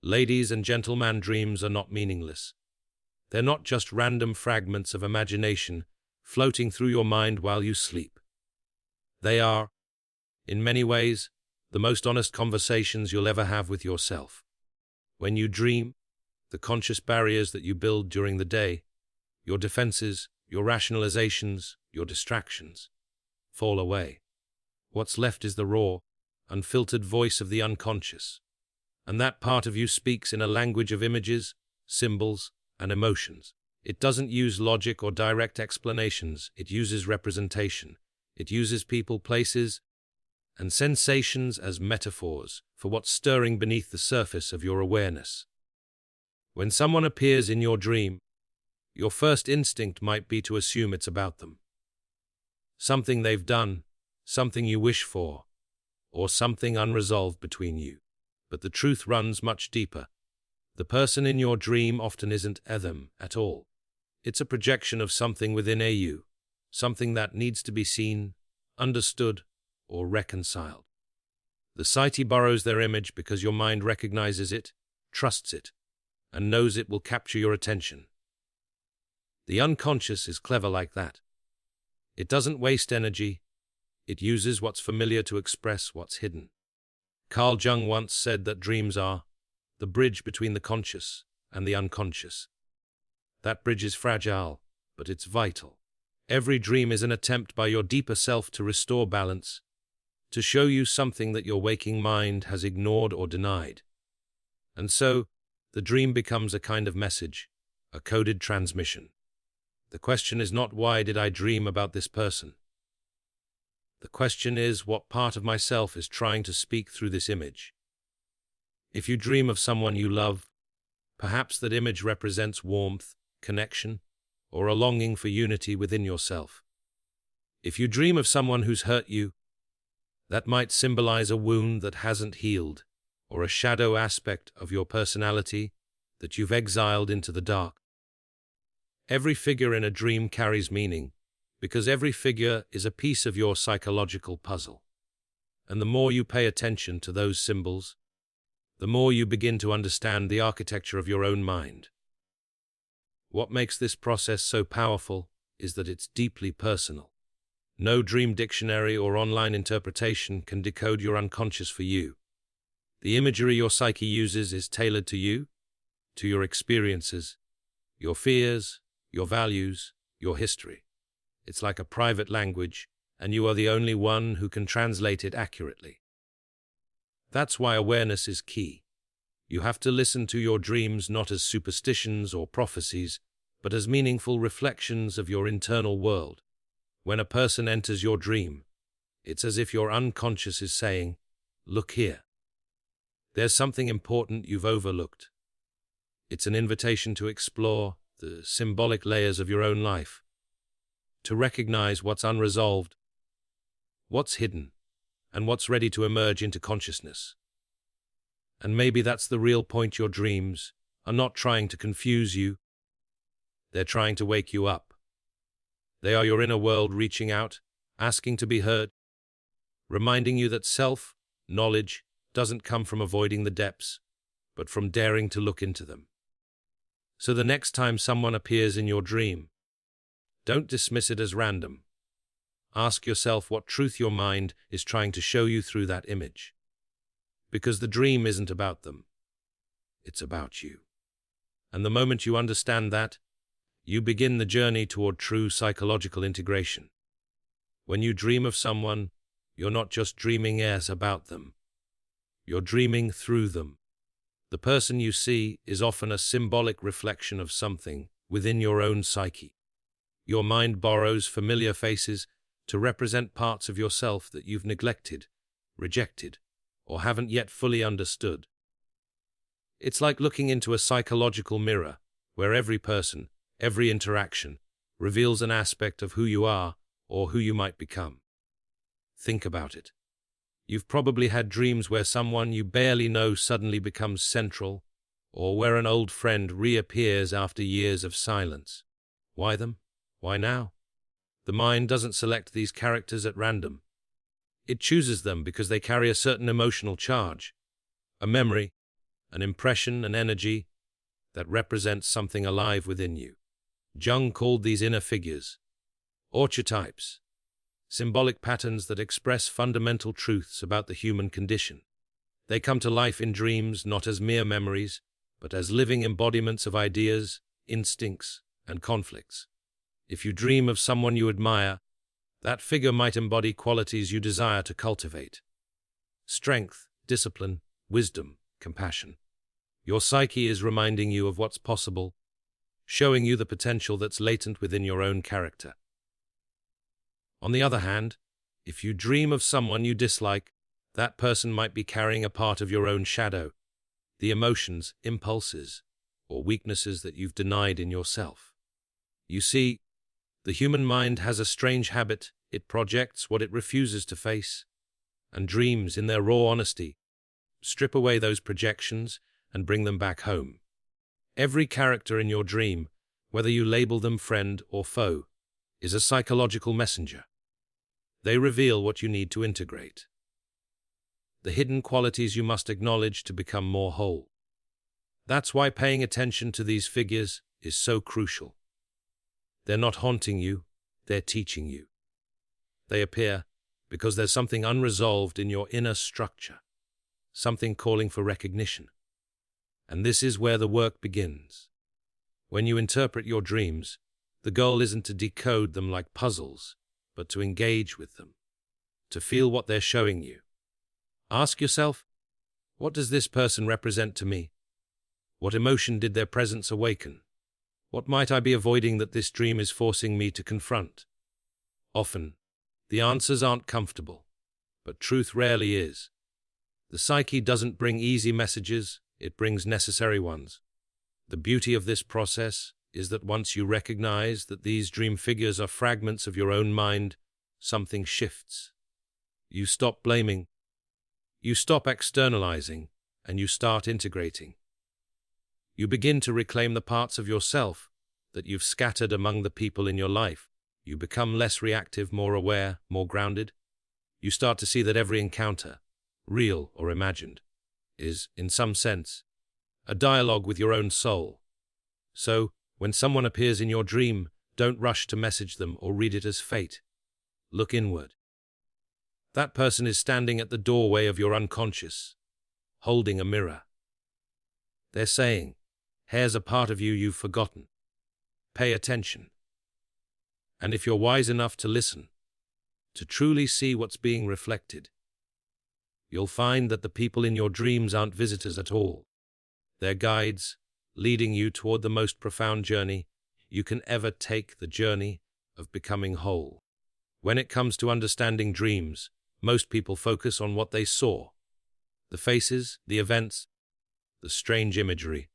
Ladies and gentlemen, dreams are not meaningless. They're not just random fragments of imagination floating through your mind while you sleep. They are, in many ways, the most honest conversations you'll ever have with yourself. When you dream, the conscious barriers that you build during the day, your defenses, your rationalizations, your distractions, fall away. What's left is the raw, unfiltered voice of the unconscious. And that part of you speaks in a language of images, symbols, and emotions. It doesn't use logic or direct explanations. It uses representation. It uses people, places, and sensations as metaphors for what's stirring beneath the surface of your awareness. When someone appears in your dream, your first instinct might be to assume it's about them. Something they've done, something you wish for, or something unresolved between you. But the truth runs much deeper. The person in your dream often isn't them at all. It's a projection of something within you, something that needs to be seen, understood, or reconciled. The psyche borrows their image because your mind recognizes it, trusts it, and knows it will capture your attention. The unconscious is clever like that. It doesn't waste energy. It uses what's familiar to express what's hidden. Carl Jung once said that dreams are the bridge between the conscious and the unconscious. That bridge is fragile, but it's vital. Every dream is an attempt by your deeper self to restore balance, to show you something that your waking mind has ignored or denied. And so, the dream becomes a kind of message, a coded transmission. The question is not, why did I dream about this person? The question is, what part of myself is trying to speak through this image? If you dream of someone you love, perhaps that image represents warmth, connection, or a longing for unity within yourself. If you dream of someone who's hurt you, that might symbolize a wound that hasn't healed, or a shadow aspect of your personality that you've exiled into the dark. Every figure in a dream carries meaning, because every figure is a piece of your psychological puzzle. And the more you pay attention to those symbols, the more you begin to understand the architecture of your own mind. What makes this process so powerful is that it's deeply personal. No dream dictionary or online interpretation can decode your unconscious for you. The imagery your psyche uses is tailored to you, to your experiences, your fears, your values, your history. It's like a private language, and you are the only one who can translate it accurately. That's why awareness is key. You have to listen to your dreams not as superstitions or prophecies, but as meaningful reflections of your internal world. When a person enters your dream, it's as if your unconscious is saying, "Look here. There's something important you've overlooked." It's an invitation to explore the symbolic layers of your own life, to recognize what's unresolved, what's hidden, and what's ready to emerge into consciousness. And maybe that's the real point. Your dreams are not trying to confuse you. They're trying to wake you up. They are your inner world reaching out, asking to be heard, reminding you that self-knowledge doesn't come from avoiding the depths, but from daring to look into them. So the next time someone appears in your dream, don't dismiss it as random. Ask yourself what truth your mind is trying to show you through that image. Because the dream isn't about them. It's about you. And the moment you understand that, you begin the journey toward true psychological integration. When you dream of someone, you're not just dreaming about them. You're dreaming through them. The person you see is often a symbolic reflection of something within your own psyche. Your mind borrows familiar faces to represent parts of yourself that you've neglected, rejected, or haven't yet fully understood. It's like looking into a psychological mirror, where every person, every interaction, reveals an aspect of who you are or who you might become. Think about it. You've probably had dreams where someone you barely know suddenly becomes central, or where an old friend reappears after years of silence. Why them? Why now? The mind doesn't select these characters at random. It chooses them because they carry a certain emotional charge, a memory, an impression, an energy that represents something alive within you. Jung called these inner figures archetypes, symbolic patterns that express fundamental truths about the human condition. They come to life in dreams not as mere memories, but as living embodiments of ideas, instincts, and conflicts. If you dream of someone you admire, that figure might embody qualities you desire to cultivate: strength, discipline, wisdom, compassion. Your psyche is reminding you of what's possible, showing you the potential that's latent within your own character. On the other hand, if you dream of someone you dislike, that person might be carrying a part of your own shadow, the emotions, impulses, or weaknesses that you've denied in yourself. You see, the human mind has a strange habit. It projects what it refuses to face, and dreams, in their raw honesty, strip away those projections and bring them back home. Every character in your dream, whether you label them friend or foe, is a psychological messenger. They reveal what you need to integrate, the hidden qualities you must acknowledge to become more whole. That's why paying attention to these figures is so crucial. They're not haunting you, they're teaching you. They appear because there's something unresolved in your inner structure, something calling for recognition. And this is where the work begins. When you interpret your dreams, the goal isn't to decode them like puzzles, but to engage with them, to feel what they're showing you. Ask yourself, what does this person represent to me? What emotion did their presence awaken? What might I be avoiding that this dream is forcing me to confront? Often, the answers aren't comfortable, but truth rarely is. The psyche doesn't bring easy messages, it brings necessary ones. The beauty of this process is that once you recognize that these dream figures are fragments of your own mind, something shifts. You stop blaming, you stop externalizing, and you start integrating. You begin to reclaim the parts of yourself that you've scattered among the people in your life. You become less reactive, more aware, more grounded. You start to see that every encounter, real or imagined, is, in some sense, a dialogue with your own soul. So, when someone appears in your dream, don't rush to message them or read it as fate. Look inward. That person is standing at the doorway of your unconscious, holding a mirror. They're saying, "Here's a part of you you've forgotten. Pay attention." And if you're wise enough to listen, to truly see what's being reflected, you'll find that the people in your dreams aren't visitors at all. They're guides, leading you toward the most profound journey you can ever take, the journey of becoming whole. When it comes to understanding dreams, most people focus on what they saw, the faces, the events, the strange imagery.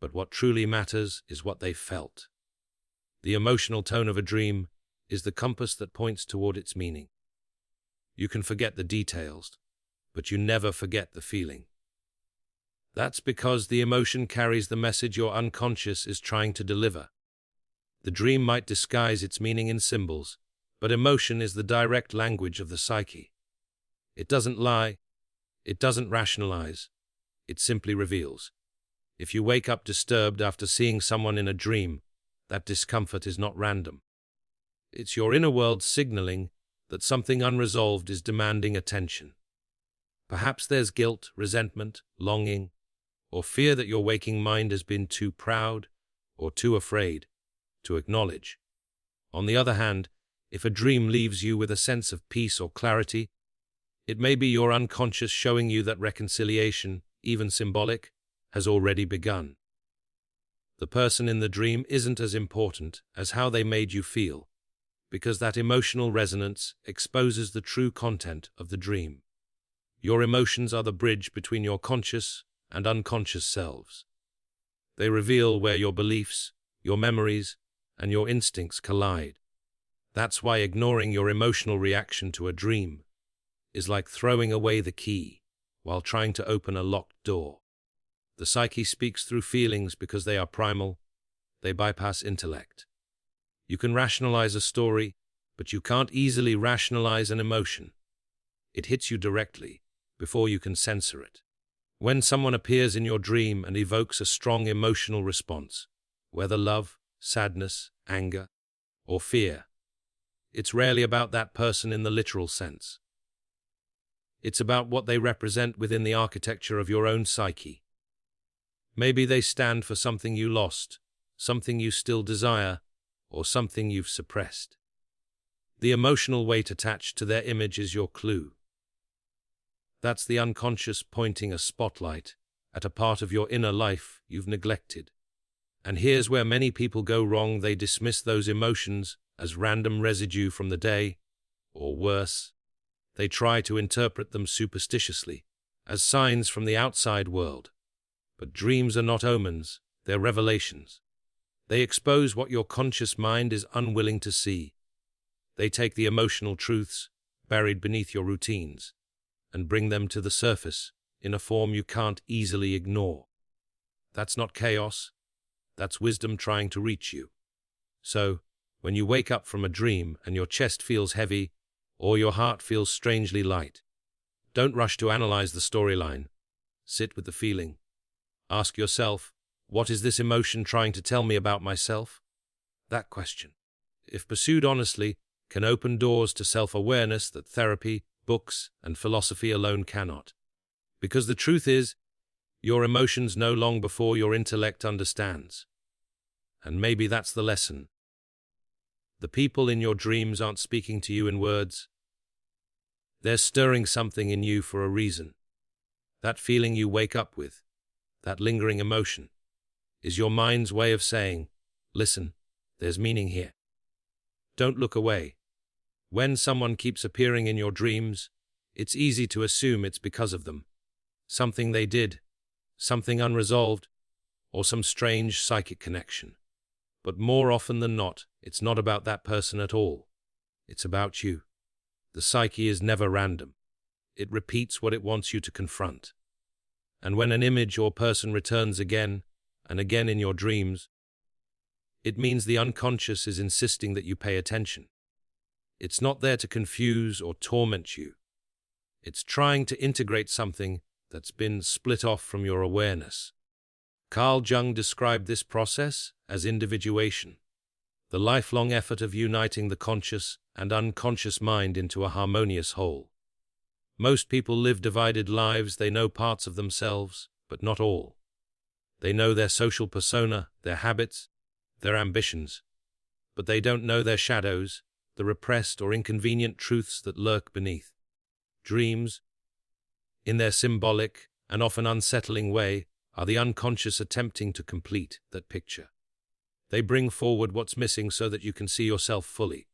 But what truly matters is what they felt. The emotional tone of a dream is the compass that points toward its meaning. You can forget the details, but you never forget the feeling. That's because the emotion carries the message your unconscious is trying to deliver. The dream might disguise its meaning in symbols, but emotion is the direct language of the psyche. It doesn't lie, it doesn't rationalize, it simply reveals. If you wake up disturbed after seeing someone in a dream, that discomfort is not random. It's your inner world signaling that something unresolved is demanding attention. Perhaps there's guilt, resentment, longing, or fear that your waking mind has been too proud or too afraid to acknowledge. On the other hand, if a dream leaves you with a sense of peace or clarity, it may be your unconscious showing you that reconciliation, even symbolic, has already begun. The person in the dream isn't as important as how they made you feel, because that emotional resonance exposes the true content of the dream. Your emotions are the bridge between your conscious and unconscious selves. They reveal where your beliefs, your memories, and your instincts collide. That's why ignoring your emotional reaction to a dream is like throwing away the key while trying to open a locked door. The psyche speaks through feelings because they are primal. They bypass intellect. You can rationalize a story, but you can't easily rationalize an emotion. It hits you directly before you can censor it. When someone appears in your dream and evokes a strong emotional response, whether love, sadness, anger, or fear, it's rarely about that person in the literal sense. It's about what they represent within the architecture of your own psyche. Maybe they stand for something you lost, something you still desire, or something you've suppressed. The emotional weight attached to their image is your clue. That's the unconscious pointing a spotlight at a part of your inner life you've neglected. And here's where many people go wrong. They dismiss those emotions as random residue from the day, or worse, they try to interpret them superstitiously, as signs from the outside world. But dreams are not omens, they're revelations. They expose what your conscious mind is unwilling to see. They take the emotional truths buried beneath your routines and bring them to the surface in a form you can't easily ignore. That's not chaos, that's wisdom trying to reach you. So, when you wake up from a dream and your chest feels heavy or your heart feels strangely light, don't rush to analyze the storyline. Sit with the feeling. Ask yourself, what is this emotion trying to tell me about myself? That question, if pursued honestly, can open doors to self-awareness that therapy, books, and philosophy alone cannot. Because the truth is, your emotions know long before your intellect understands. And maybe that's the lesson. The people in your dreams aren't speaking to you in words. They're stirring something in you for a reason. That feeling you wake up with, that lingering emotion, is your mind's way of saying, listen, there's meaning here. Don't look away. When someone keeps appearing in your dreams, it's easy to assume it's because of them. Something they did, something unresolved, or some strange psychic connection. But more often than not, it's not about that person at all. It's about you. The psyche is never random. It repeats what it wants you to confront. And when an image or person returns again and again in your dreams, it means the unconscious is insisting that you pay attention. It's not there to confuse or torment you. It's trying to integrate something that's been split off from your awareness. Carl Jung described this process as individuation, the lifelong effort of uniting the conscious and unconscious mind into a harmonious whole. Most people live divided lives. They know parts of themselves, but not all. They know their social persona, their habits, their ambitions, but they don't know their shadows, the repressed or inconvenient truths that lurk beneath. Dreams, in their symbolic and often unsettling way, are the unconscious attempting to complete that picture. They bring forward what's missing so that you can see yourself fully.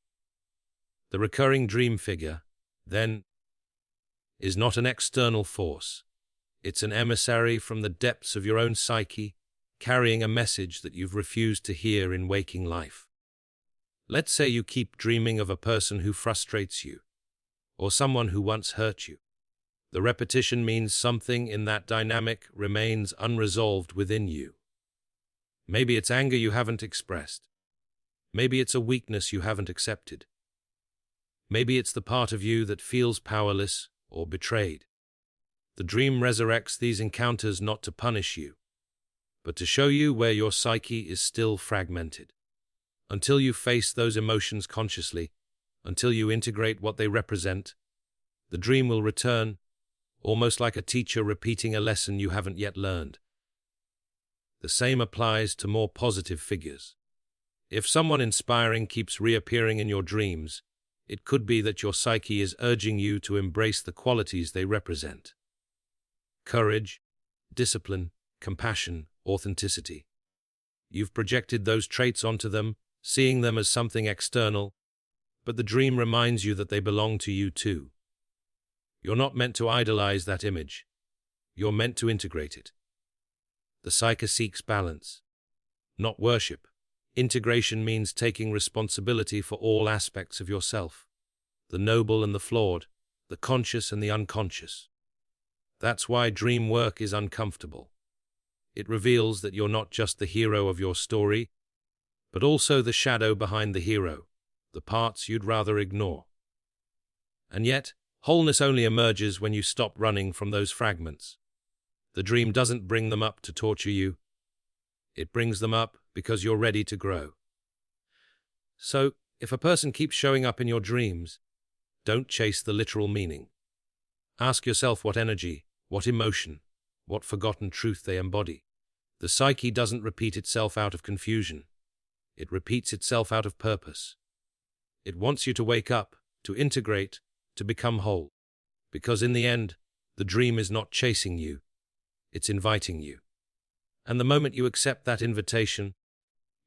The recurring dream figure, then, is not an external force. It's an emissary from the depths of your own psyche, carrying a message that you've refused to hear in waking life. Let's say you keep dreaming of a person who frustrates you, or someone who once hurt you. The repetition means something in that dynamic remains unresolved within you. Maybe it's anger you haven't expressed. Maybe it's a weakness you haven't accepted. Maybe it's the part of you that feels powerless or betrayed. The dream resurrects these encounters not to punish you, but to show you where your psyche is still fragmented. Until you face those emotions consciously, until you integrate what they represent, the dream will return, almost like a teacher repeating a lesson you haven't yet learned. The same applies to more positive figures. If someone inspiring keeps reappearing in your dreams, it could be that your psyche is urging you to embrace the qualities they represent. Courage, discipline, compassion, authenticity. You've projected those traits onto them, seeing them as something external, but the dream reminds you that they belong to you too. You're not meant to idolize that image. You're meant to integrate it. The psyche seeks balance, not worship. Integration means taking responsibility for all aspects of yourself, the noble and the flawed, the conscious and the unconscious. That's why dream work is uncomfortable. It reveals that you're not just the hero of your story, but also the shadow behind the hero, the parts you'd rather ignore. And yet, wholeness only emerges when you stop running from those fragments. The dream doesn't bring them up to torture you. It brings them up because you're ready to grow. So, if a person keeps showing up in your dreams, don't chase the literal meaning. Ask yourself what energy, what emotion, what forgotten truth they embody. The psyche doesn't repeat itself out of confusion. It repeats itself out of purpose. It wants you to wake up, to integrate, to become whole. Because in the end, the dream is not chasing you, it's inviting you. And the moment you accept that invitation,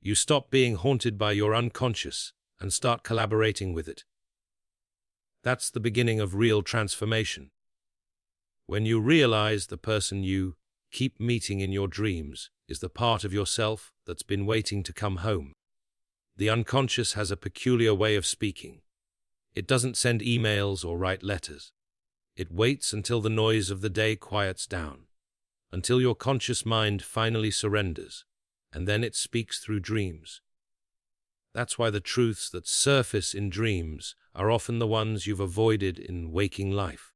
you stop being haunted by your unconscious and start collaborating with it. That's the beginning of real transformation. When you realize the person you keep meeting in your dreams is the part of yourself that's been waiting to come home. The unconscious has a peculiar way of speaking. It doesn't send emails or write letters. It waits until the noise of the day quiets down, until your conscious mind finally surrenders, and then it speaks through dreams. That's why the truths that surface in dreams are often the ones you've avoided in waking life.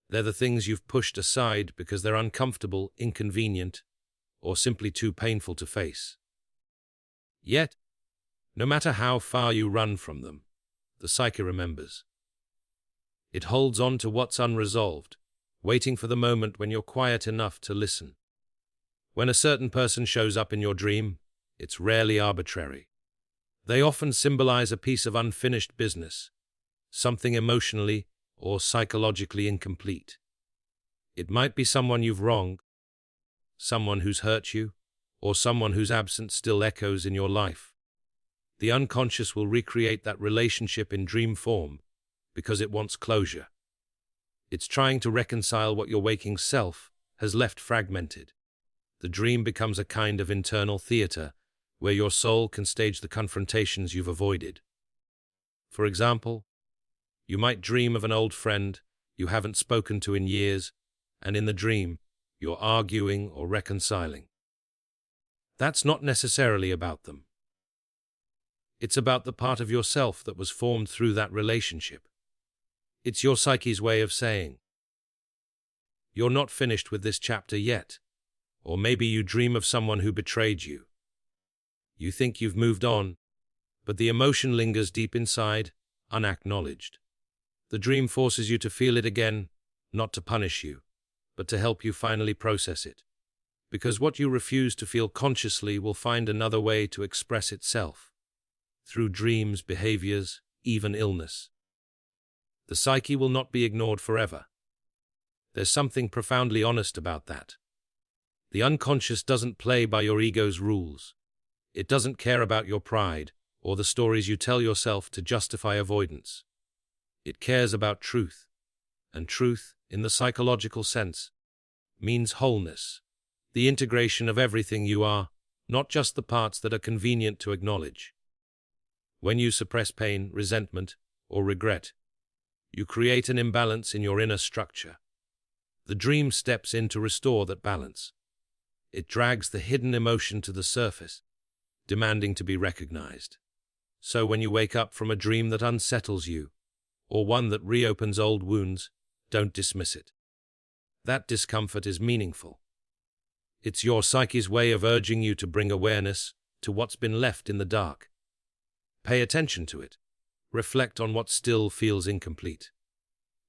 They're the things you've pushed aside because they're uncomfortable, inconvenient, or simply too painful to face. Yet, no matter how far you run from them, the psyche remembers. It holds on to what's unresolved, waiting for the moment when you're quiet enough to listen. When a certain person shows up in your dream, it's rarely arbitrary. They often symbolize a piece of unfinished business, something emotionally or psychologically incomplete. It might be someone you've wronged, someone who's hurt you, or someone whose absence still echoes in your life. The unconscious will recreate that relationship in dream form because it wants closure. It's trying to reconcile what your waking self has left fragmented. The dream becomes a kind of internal theater where your soul can stage the confrontations you've avoided. For example, you might dream of an old friend you haven't spoken to in years, and in the dream, you're arguing or reconciling. That's not necessarily about them. It's about the part of yourself that was formed through that relationship. It's your psyche's way of saying, you're not finished with this chapter yet. Or maybe you dream of someone who betrayed you. You think you've moved on, but the emotion lingers deep inside, unacknowledged. The dream forces you to feel it again, not to punish you, but to help you finally process it. Because what you refuse to feel consciously will find another way to express itself. Through dreams, behaviors, even illness. The psyche will not be ignored forever. There's something profoundly honest about that. The unconscious doesn't play by your ego's rules. It doesn't care about your pride or the stories you tell yourself to justify avoidance. It cares about truth, and truth, in the psychological sense, means wholeness, the integration of everything you are, not just the parts that are convenient to acknowledge. When you suppress pain, resentment, or regret, you create an imbalance in your inner structure. The dream steps in to restore that balance. It drags the hidden emotion to the surface, demanding to be recognized. So when you wake up from a dream that unsettles you, or one that reopens old wounds, don't dismiss it. That discomfort is meaningful. It's your psyche's way of urging you to bring awareness to what's been left in the dark. Pay attention to it. Reflect on what still feels incomplete.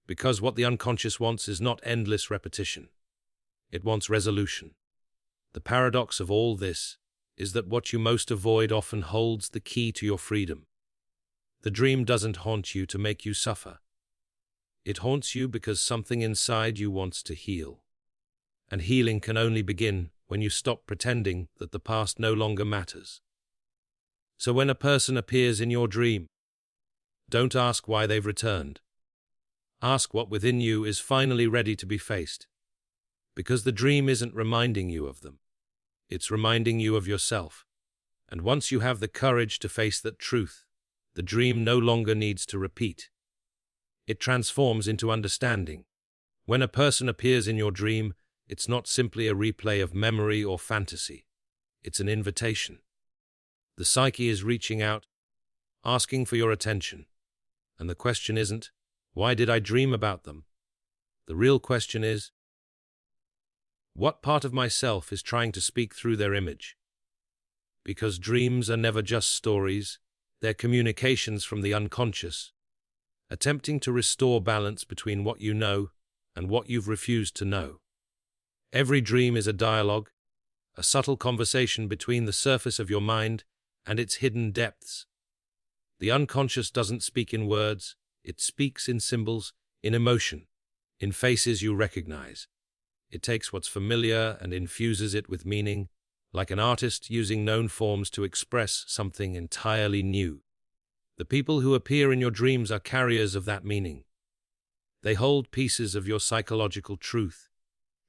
Because what the unconscious wants is not endless repetition. It wants resolution. The paradox of all this is that what you most avoid often holds the key to your freedom. The dream doesn't haunt you to make you suffer. It haunts you because something inside you wants to heal. And healing can only begin when you stop pretending that the past no longer matters. So when a person appears in your dream, don't ask why they've returned. Ask what within you is finally ready to be faced. Because the dream isn't reminding you of them. It's reminding you of yourself. And once you have the courage to face that truth, the dream no longer needs to repeat. It transforms into understanding. When a person appears in your dream, it's not simply a replay of memory or fantasy. It's an invitation. The psyche is reaching out, asking for your attention. And the question isn't, why did I dream about them? The real question is, What part of myself is trying to speak through their image? Because dreams are never just stories, they're communications from the unconscious, attempting to restore balance between what you know and what you've refused to know. Every dream is a dialogue, a subtle conversation between the surface of your mind and its hidden depths. The unconscious doesn't speak in words, it speaks in symbols, in emotion, in faces you recognize. It takes what's familiar and infuses it with meaning, like an artist using known forms to express something entirely new. The people who appear in your dreams are carriers of that meaning. They hold pieces of your psychological truth,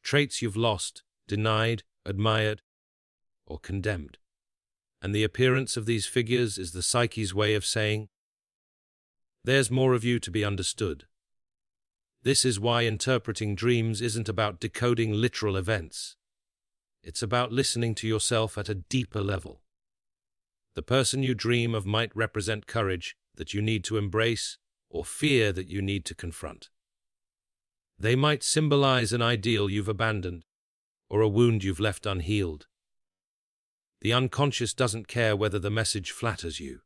traits you've lost, denied, admired, or condemned. And the appearance of these figures is the psyche's way of saying, there's more of you to be understood. This is why interpreting dreams isn't about decoding literal events. It's about listening to yourself at a deeper level. The person you dream of might represent courage that you need to embrace or fear that you need to confront. They might symbolize an ideal you've abandoned or a wound you've left unhealed. The unconscious doesn't care whether the message flatters you.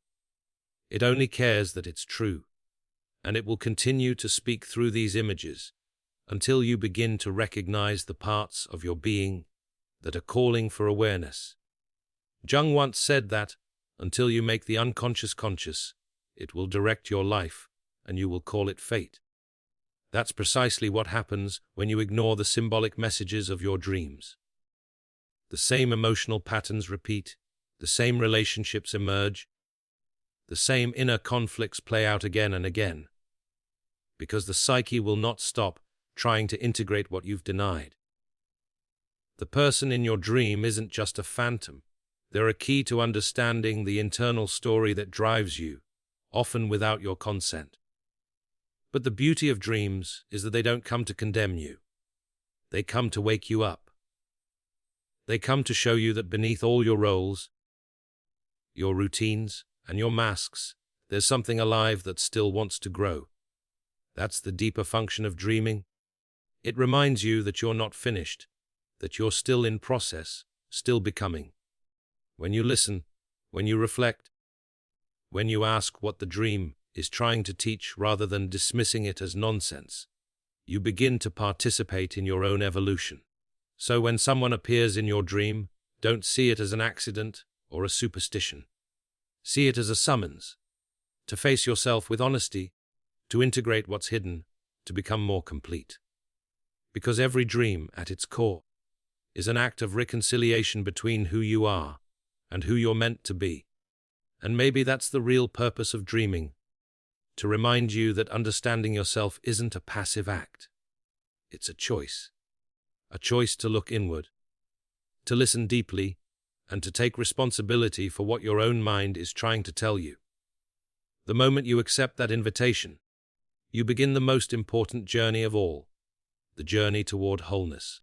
It only cares that it's true, and it will continue to speak through these images until you begin to recognize the parts of your being that are calling for awareness. Jung once said that, until you make the unconscious conscious, it will direct your life, and you will call it fate. That's precisely what happens when you ignore the symbolic messages of your dreams. The same emotional patterns repeat, the same relationships emerge, the same inner conflicts play out again and again, because the psyche will not stop trying to integrate what you've denied. The person in your dream isn't just a phantom. They're a key to understanding the internal story that drives you, often without your consent. But the beauty of dreams is that they don't come to condemn you. They come to wake you up. They come to show you that beneath all your roles, your routines, and your masks, there's something alive that still wants to grow. That's the deeper function of dreaming. It reminds you that you're not finished, that you're still in process, still becoming. When you listen, when you reflect, when you ask what the dream is trying to teach rather than dismissing it as nonsense, you begin to participate in your own evolution. So when someone appears in your dream, don't see it as an accident or a superstition. See it as a summons to face yourself with honesty, to integrate what's hidden, to become more complete. Because every dream, at its core, is an act of reconciliation between who you are and who you're meant to be. And maybe that's the real purpose of dreaming, to remind you that understanding yourself isn't a passive act. It's a choice to look inward, to listen deeply, and to take responsibility for what your own mind is trying to tell you. The moment you accept that invitation, you begin the most important journey of all, the journey toward wholeness.